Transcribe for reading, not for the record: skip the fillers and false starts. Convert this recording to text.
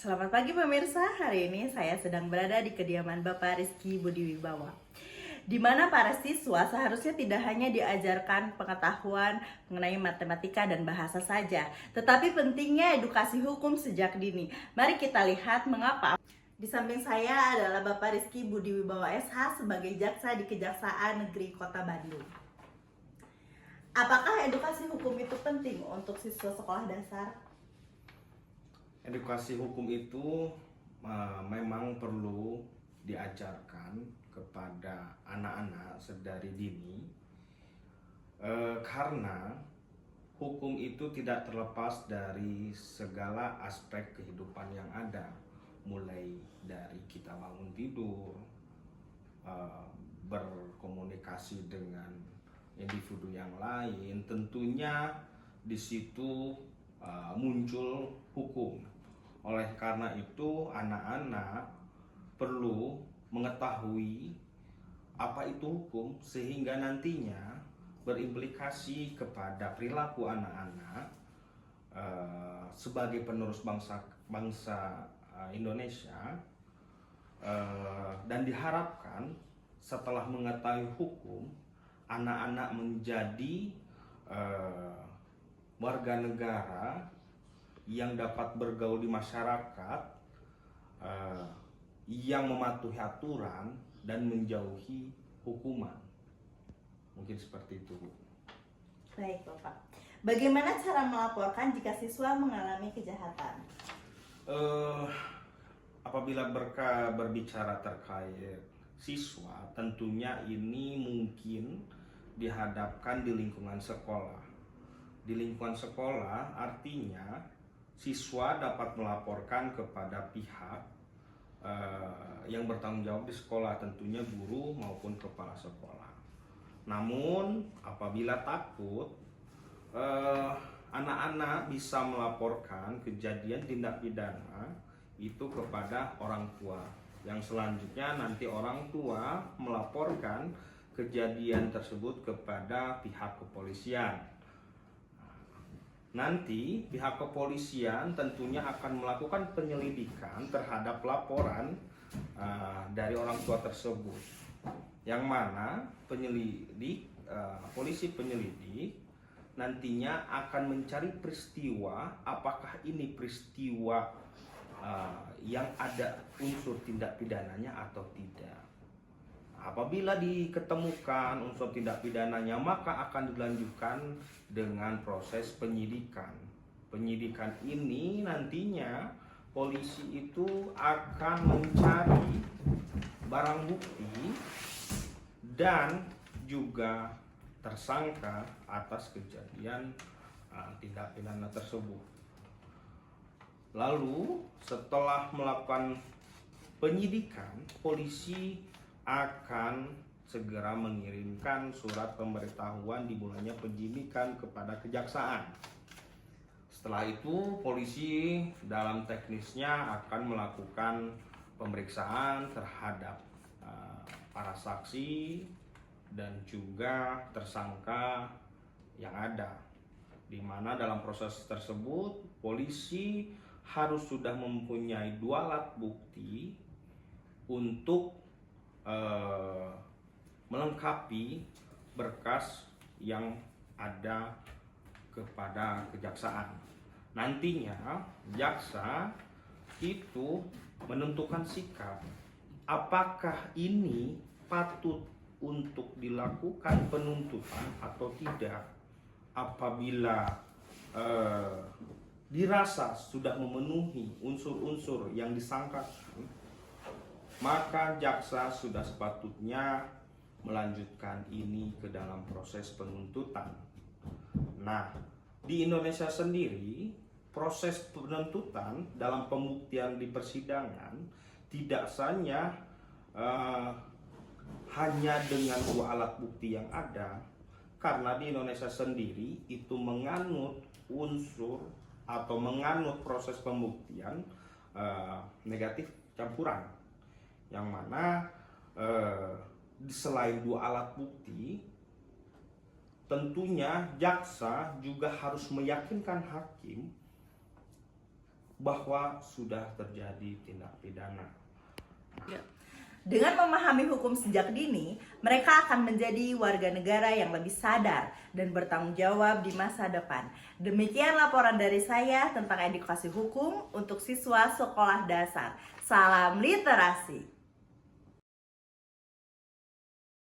Selamat pagi pemirsa, hari ini saya sedang berada di kediaman Bapak Rizky Budiwibawa, di mana para siswa seharusnya tidak hanya diajarkan pengetahuan mengenai matematika dan bahasa saja, tetapi pentingnya edukasi hukum sejak dini. Mari kita lihat mengapa. Di samping saya adalah Bapak Rizky Budiwibawa SH sebagai jaksa di Kejaksaan Negeri Kota Bandung. Apakah edukasi hukum itu penting untuk siswa sekolah dasar? Edukasi hukum itu memang perlu diajarkan kepada anak-anak sedari dini, karena hukum itu tidak terlepas dari segala aspek kehidupan yang ada, mulai dari kita bangun tidur, berkomunikasi dengan individu yang lain, tentunya di situ muncul hukum. Oleh karena itu, anak-anak perlu mengetahui apa itu hukum sehingga nantinya berimplikasi kepada perilaku anak-anak sebagai penerus bangsa Indonesia, dan diharapkan setelah mengetahui hukum, anak-anak menjadi warga negara yang dapat bergaul di masyarakat, yang mematuhi aturan dan menjauhi hukuman. Mungkin seperti itu, Bu. Baik Bapak, bagaimana cara melaporkan jika siswa mengalami kejahatan? Apabila berbicara terkait siswa, tentunya ini mungkin dihadapkan di lingkungan sekolah. Di lingkungan sekolah artinya siswa dapat melaporkan kepada pihak yang bertanggung jawab di sekolah, tentunya guru maupun kepala sekolah. Namun apabila takut, anak-anak bisa melaporkan kejadian tindak pidana itu kepada orang tua, yang selanjutnya nanti orang tua melaporkan kejadian tersebut kepada pihak kepolisian. Nanti pihak kepolisian tentunya akan melakukan penyelidikan terhadap laporan dari orang tua tersebut, yang mana polisi penyelidik nantinya akan mencari peristiwa, apakah ini peristiwa yang ada unsur tindak pidananya atau tidak. Apabila diketemukan unsur tindak pidananya, maka akan dilanjutkan dengan proses penyidikan. Penyidikan ini nantinya polisi itu akan mencari barang bukti dan juga tersangka atas kejadian tindak pidana tersebut. Lalu setelah melakukan penyidikan, polisi akan segera mengirimkan surat pemberitahuan dimulainya penyidikan kepada kejaksaan. Setelah itu polisi dalam teknisnya akan melakukan pemeriksaan terhadap para saksi dan juga tersangka yang ada, di mana dalam proses tersebut polisi harus sudah mempunyai 2 alat bukti untuk melengkapi berkas yang ada kepada kejaksaan. Nantinya jaksa itu menentukan sikap apakah ini patut untuk dilakukan penuntutan atau tidak. Apabila dirasa sudah memenuhi unsur-unsur yang disangkakan, maka jaksa sudah sepatutnya melanjutkan ini ke dalam proses penuntutan. Nah, di Indonesia sendiri, proses penuntutan dalam pembuktian di persidangan tidak hanya dengan 2 alat bukti yang ada, karena di Indonesia sendiri itu menganut unsur atau menganut proses pembuktian negatif campuran, yang mana selain 2 alat bukti, tentunya jaksa juga harus meyakinkan hakim bahwa sudah terjadi tindak pidana. Dengan memahami hukum sejak dini, mereka akan menjadi warga negara yang lebih sadar dan bertanggung jawab di masa depan. Demikian laporan dari saya tentang edukasi hukum untuk siswa sekolah dasar. Salam literasi.